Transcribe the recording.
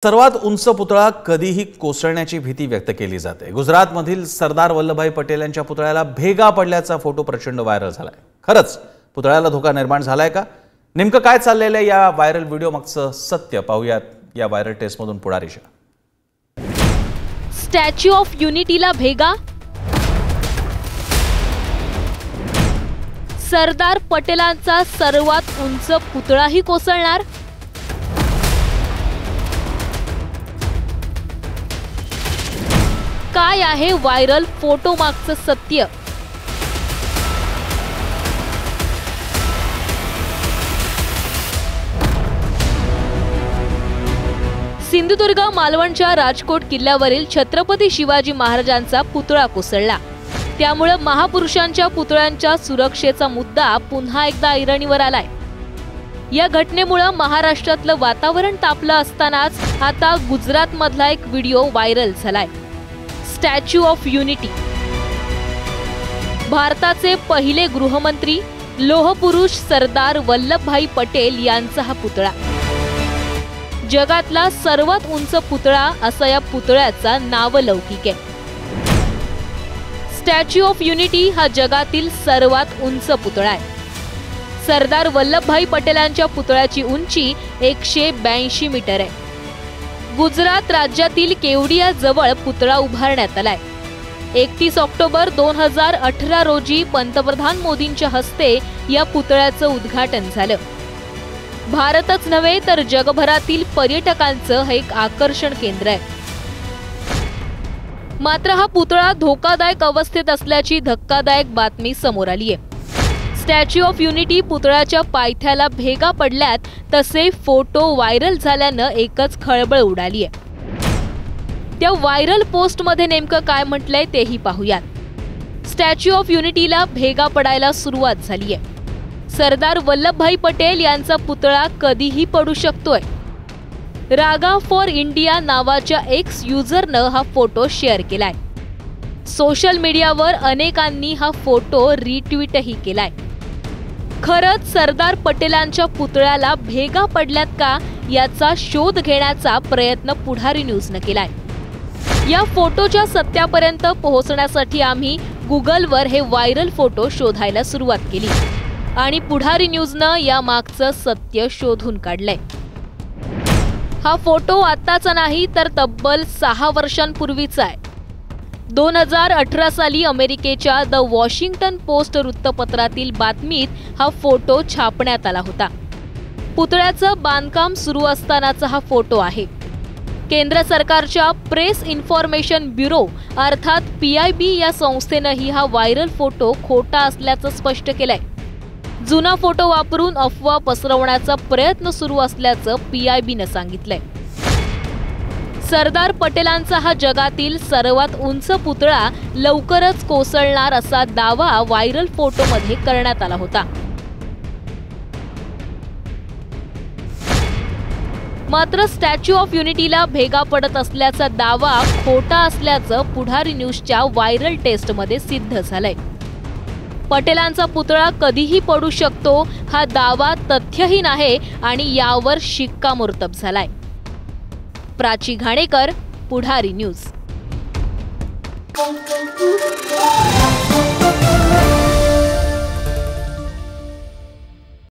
सर्वात उंच पुतळा कधीही कोसळण्याची भीती व्यक्त केली जाते। गुजरातमधील सरदार वल्लभभाई पटेल यांच्या पुतळ्याला भेगा पडल्याचा फोटो प्रचंड व्हायरल झालाय। खरंच पुतळ्याला धोका निर्माण झालाय का? नेमकं काय चाललेलं आहे या व्हायरल व्हिडिओ मागचं सत्य पाहूयात या व्हायरल टेस्टमधून पुढारीच्या। स्टॅच्यू ऑफ युनिटीला भेगा, सरदार पटेलांचा सर्वात उंच पुतळाही कोसळणार। काय आहे व्हायरल फोटो मागचं सत्य? सिंधुदुर्ग मालवणच्या राजकोट किल्ल्यावरील छत्रपती शिवाजी महाराजांचा पुतळा कोसळला। त्यामुळे महापुरुषांच्या पुतळ्यांच्या सुरक्षेचा मुद्दा पुन्हा एकदा ऐरणीवर आलाय। या घटनेमुळे महाराष्ट्रातलं वातावरण तापलं असतानाच आता गुजरातमधला एक व्हिडिओ व्हायरल झालाय। स्टॅच्यू ऑफ युनिटी, भारताचे पहिले गृहमंत्री लोहपुरुष सरदार वल्लभभाई पटेल यांचा हा पुतळा जगातला सर्वात उंच पुतळा असं या पुतळ्याचा नावलौकिक आहे। स्टॅच्यू ऑफ युनिटी हा जगातील सर्वात उंच पुतळा आहे। सरदार वल्लभभाई पटेलांच्या पुतळ्याची उंची 182 मीटर आहे। गुजरात राज्यातील केवडिया जवळ पुतळा उभारण्यात आलाय। 31 ऑक्टोबर 2018 रोजी पंतप्रधान मोदींच्या हस्ते या पुतळ्याचं उद्घाटन झालं। भारतच नव्हे तर जगभरातील पर्यटकांचं हे एक आकर्षण केंद्र आहे। मात्र हा पुतळा धोकादायक अवस्थेत असल्याची धक्कादायक बातमी समोर आली आहे। स्टॅच्यू ऑफ युनिटी पुतळ्याच्या पायथ्याला भेगा पडल्यात, तसे फोटो व्हायरल झाल्यानं एकच खळबळ उडाली आहे। त्या व्हायरल पोस्टमध्ये नेमकं काय म्हटलंय तेही पाहूयात। स्टॅच्यू ऑफ युनिटीला भेगा पडायला सुरुवात झाली आहे। सरदार वल्लभभाई पटेल यांचा पुतळा कधीही पडू शकतोय। रागा फॉर इंडिया नावाच्या एक्स युजरनं हा फोटो शेअर केलाय। सोशल मीडियावर अनेकांनी हा फोटो रिट्विटही केलाय। खरंच सरदार पटेलांच्या पुतळ्याला भेगा पडल्यात का याचा शोध घेण्याचा प्रयत्न पुढारी न्यूजनं केलाय। या फोटोच्या सत्यापर्यंत पोहोचण्यासाठी आम्ही गुगलवर हे व्हायरल फोटो शोधायला सुरुवात केली आणि पुढारी न्यूजनं या मागचं सत्य शोधून काढलंय। हा फोटो आत्ताचा नाही तर तब्बल 6 वर्षांपूर्वीचा आहे। 2018 साली अमेरिकेच्या द वॉशिंग्टन पोस्ट वृत्तपत्रातील बातमीत हा फोटो छापण्यात आला होता। पुतळ्याचं बांधकाम सुरू असतानाचा हा फोटो आहे। केंद्र सरकारच्या प्रेस इन्फॉर्मेशन ब्युरो अर्थात PIB या संस्थेनंही हा व्हायरल फोटो खोटा असल्याचं स्पष्ट केलंय। जुना फोटो वापरून अफवा पसरवण्याचा प्रयत्न सुरू असल्याचं PIBनं सांगितलंय। सरदार पटेलांचा हा जगातील सर्वात उंच पुतळा लवकरच कोसळणार असा दावा व्हायरल फोटोमध्ये करण्यात आला होता। मात्र स्टॅच्यू ऑफ युनिटीला भेगा पडत असल्याचा दावा खोटा असल्याचं पुढारी न्यूजच्या व्हायरल टेस्टमध्ये सिद्ध झालंय। पटेलांचा पुतळा कधीही पडू शकतो हा दावा तथ्यहीन आहे आणि यावर शिक्कामोर्तब झालाय। प्राची घाणेकर, पुढारी न्यूज।